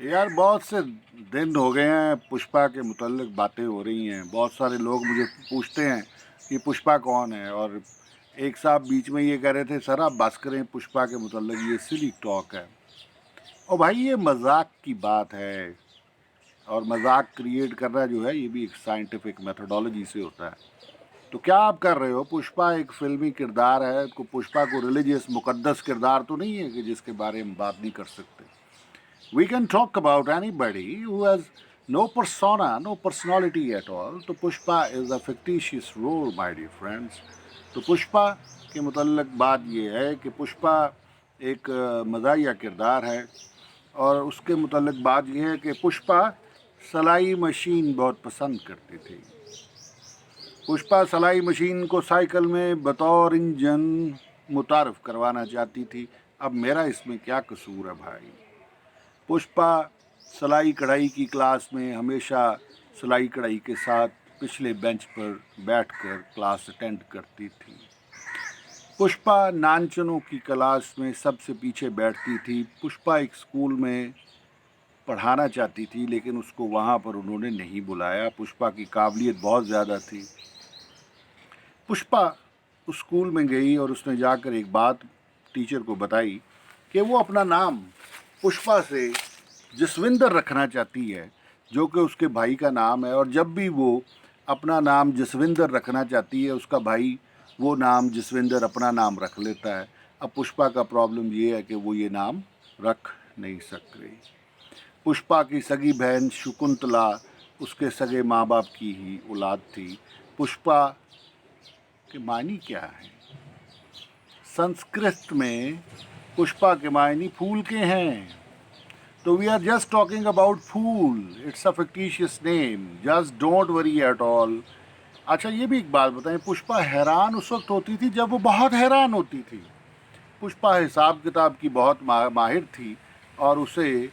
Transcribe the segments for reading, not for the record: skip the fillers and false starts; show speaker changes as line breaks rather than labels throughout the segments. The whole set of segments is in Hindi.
यार बहुत से दिन हो गए हैं, पुष्पा के मुतल्लिक बातें हो रही हैं। बहुत सारे लोग मुझे पूछते हैं कि पुष्पा कौन है, और एक साहब बीच में ये कह रहे थे सर आप बस करें पुष्पा के मुतल्लिक, ये सिली टॉक है। और भाई ये मजाक की बात है, और मजाक क्रिएट करना जो है ये भी एक साइंटिफिक मेथोडोलॉजी से होता है। तो क्या आप कर रहे हो? पुष्पा एक फिल्मी किरदार है, को पुष्पा को रिलीजियस मुकद्दस किरदार तो नहीं है कि जिसके बारे में बात नहीं कर सकते। We can talk about anybody who has no persona, no personality at all. तो Pushpa is a fictitious role, my dear friends. तो पुष्पा के मुतल्लिक बात ये है कि पुष्पा एक मज़ाहिया किरदार है, और उसके मुतल्लिक बात ये है कि पुष्पा सलाई मशीन बहुत पसंद करती थी। पुष्पा सलाई मशीन को साइकिल में बतौर इंजन मुतारफ़ करवाना चाहती थी। अब मेरा इसमें क्या कसूर है भाई? पुष्पा सिलाई कढ़ाई की क्लास में हमेशा सिलाई कढ़ाई के साथ पिछले बेंच पर बैठकर क्लास अटेंड करती थी। पुष्पा नानचनों की क्लास में सबसे पीछे बैठती थी। पुष्पा एक स्कूल में पढ़ाना चाहती थी, लेकिन उसको वहाँ पर उन्होंने नहीं बुलाया। पुष्पा की काबिलियत बहुत ज़्यादा थी। पुष्पा उस स्कूल में गई और उसने जाकर एक बात टीचर को बताई कि वो अपना नाम पुष्पा से जसविंदर रखना चाहती है, जो कि उसके भाई का नाम है। और जब भी वो अपना नाम जसविंदर रखना चाहती है, उसका भाई वो नाम जसविंदर अपना नाम रख लेता है। अब पुष्पा का प्रॉब्लम ये है कि वो ये नाम रख नहीं सक रही। पुष्पा की सगी बहन शकुंतला उसके सगे माँ बाप की ही औलाद थी। पुष्पा के मायने क्या है? संस्कृत में पुष्पा के मायने फूल के हैं। तो we are just talking about phool, it's a fictitious name, just don't worry at all. अच्छा ये भी एक बात बताएं, पुष्पा हैरान उस वक्त होती थी जब वो बहुत हैरान होती थी। पुष्पा हिसाब किताब की बहुत माहिर थी, और उसे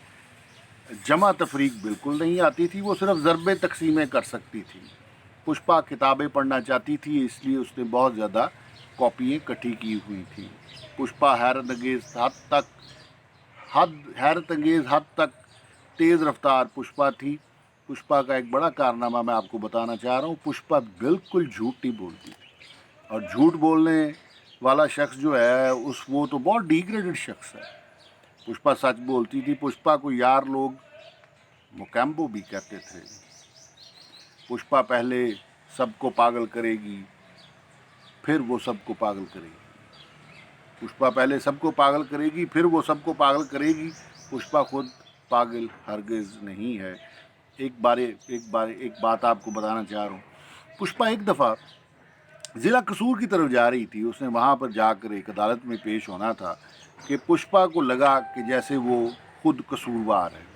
जमा तफरीक बिल्कुल नहीं आती थी। वो सिर्फ ज़रबे तकसीमें कर सकती थी। पुष्पा किताबें पढ़ना चाहती थी, इसलिए उसने बहुत ज़्यादा कॉपियाँ इकट्ठी की हुई थी। पुष्पा हैरत अंगेज़ हद तक तेज़ रफ्तार पुष्पा थी। पुष्पा का एक बड़ा कारनामा मैं आपको बताना चाह रहा हूँ। पुष्पा बिल्कुल झूठ नहीं बोलती थी, और झूठ बोलने वाला शख्स जो है वो तो बहुत डिग्रेडेड शख्स है। पुष्पा सच बोलती थी। पुष्पा को यार लोग मुकैम्बो भी कहते थे। पुष्पा पहले सबको पागल करेगी, फिर वो सबको पागल करेगी। पुष्पा पहले सबको पागल करेगी, फिर वो सबको पागल करेगी। पुष्पा खुद पागल हरगिज नहीं है। एक बात आपको बताना चाह रहा हूँ। पुष्पा एक दफ़ा ज़िला कसूर की तरफ जा रही थी। उसने वहाँ पर जाकर एक अदालत में पेश होना था कि पुष्पा को लगा कि जैसे वो खुद कसूरवार है।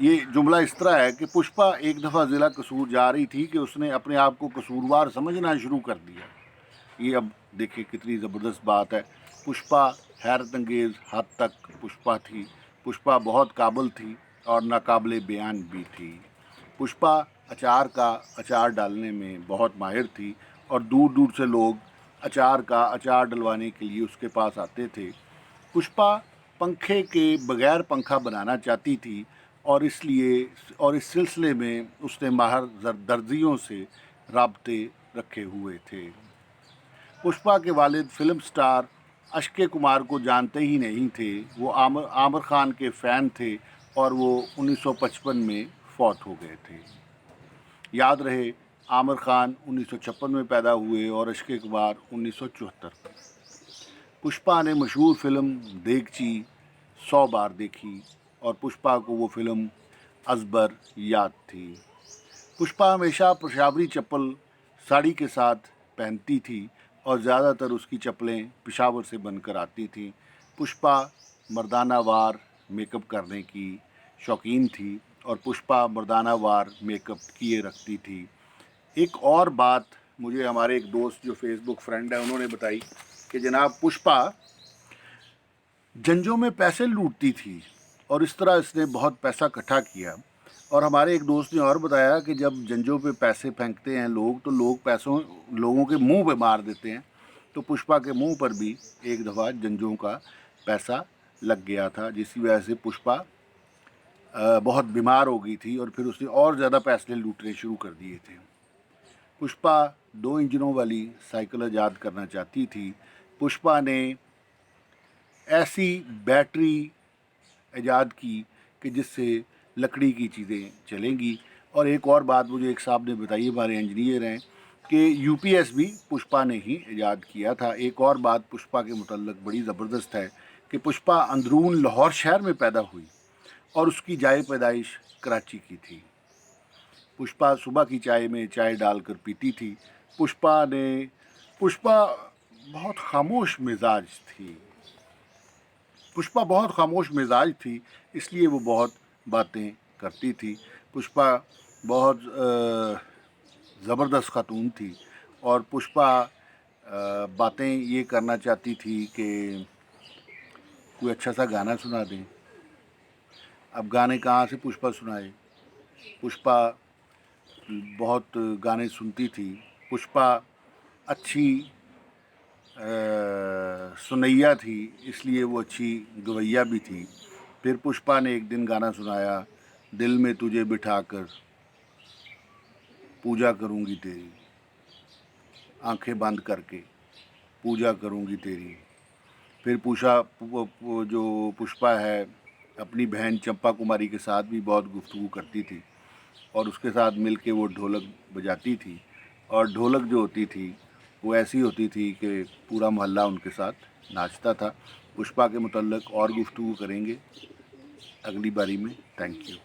ये जुमला इस तरह है कि पुष्पा एक दफ़ा ज़िला कसूर जा रही थी कि उसने अपने आप को कसूरवार समझना शुरू कर दिया। ये अब देखिए कितनी ज़बरदस्त बात है। पुष्पा हैरत अंगेज़ हद तक पुष्पा थी। पुष्पा बहुत काबिल थी और नाकाबिले बयान भी थी। पुष्पा अचार डालने में बहुत माहिर थी, और दूर दूर से लोग अचार डलवाने के लिए उसके पास आते थे। पुष्पा पंखे के बगैर पंखा बनाना चाहती थी, और इस सिलसिले में उसने माहिर दर्जियों से राब्ते रखे हुए थे। पुष्पा के वालिद फिल्म स्टार अक्षय कुमार को जानते ही नहीं थे। वो आमिर खान के फ़ैन थे, और वो 1955 में फौत हो गए थे। याद रहे, आमिर खान 1956 में पैदा हुए और अक्षय कुमार 1974 में। पुष्पा ने मशहूर फिल्म देगची 100 बार देखी, और पुष्पा को वो फिल्म अजबर याद थी। पुष्पा हमेशा पेशावरी चप्पल साड़ी के साथ पहनती थी, और ज़्यादातर उसकी चप्पलें पेशावर से बनकर आती थीं। पुष्पा मर्दाना वार मेकअप करने की शौकीन थी, और पुष्पा मर्दाना वार मेकअप किए रखती थी। एक और बात मुझे हमारे एक दोस्त जो फेसबुक फ्रेंड है उन्होंने बताई कि जनाब पुष्पा जंजों में पैसे लूटती थी, और इस तरह इसने बहुत पैसा इकट्ठा किया। और हमारे एक दोस्त ने और बताया कि जब जंजों पे पैसे फेंकते हैं लोग, तो लोगों के मुंह पे मार देते हैं। तो पुष्पा के मुंह पर भी एक दफ़ा जंजों का पैसा लग गया था, जिसकी वजह से पुष्पा बहुत बीमार हो गई थी और फिर उसने और ज़्यादा पैसे लूटने शुरू कर दिए थे। पुष्पा 2 इंजनों वाली साइकिल ईजाद करना चाहती थी। पुष्पा ने ऐसी बैटरी ईजाद की कि जिससे लकड़ी की चीज़ें चलेंगी। और एक और बात मुझे एक साहब ने बताई, हमारे इंजीनियर हैं, कि यूपीएस भी पुष्पा ने ही ईजाद किया था। एक और बात पुष्पा के मुतल्लिक बड़ी ज़बरदस्त है कि पुष्पा अंदरून लाहौर शहर में पैदा हुई और उसकी जाए पैदाइश कराची की थी। पुष्पा सुबह की चाय में चाय डालकर पीती थी। पुष्पा बहुत खामोश मिजाज थी। पुष्पा बहुत खामोश मिजाज थी, इसलिए वो बहुत बातें करती थी। पुष्पा बहुत ज़बरदस्त खातून थी और पुष्पा बातें ये करना चाहती थी कि कोई अच्छा सा गाना सुना दें। अब गाने कहाँ से पुष्पा सुनाए? पुष्पा बहुत गाने सुनती थी। पुष्पा अच्छी सुनैया थी, इसलिए वो अच्छी गवैया भी थी। फिर पुष्पा ने एक दिन गाना सुनाया, दिल में तुझे बिठाकर पूजा करूँगी तेरी, आंखें बंद करके पूजा करूँगी तेरी। फिर जो पुष्पा है अपनी बहन चंपा कुमारी के साथ भी बहुत गुफ्तगू करती थी और उसके साथ मिल के वो ढोलक बजाती थी। और ढोलक जो होती थी वो ऐसी होती थी कि पूरा मोहल्ला उनके साथ नाचता था। पुष्पा के मुतल्लिक और गुफ्तगू करेंगे अगली बारी में। Thank you.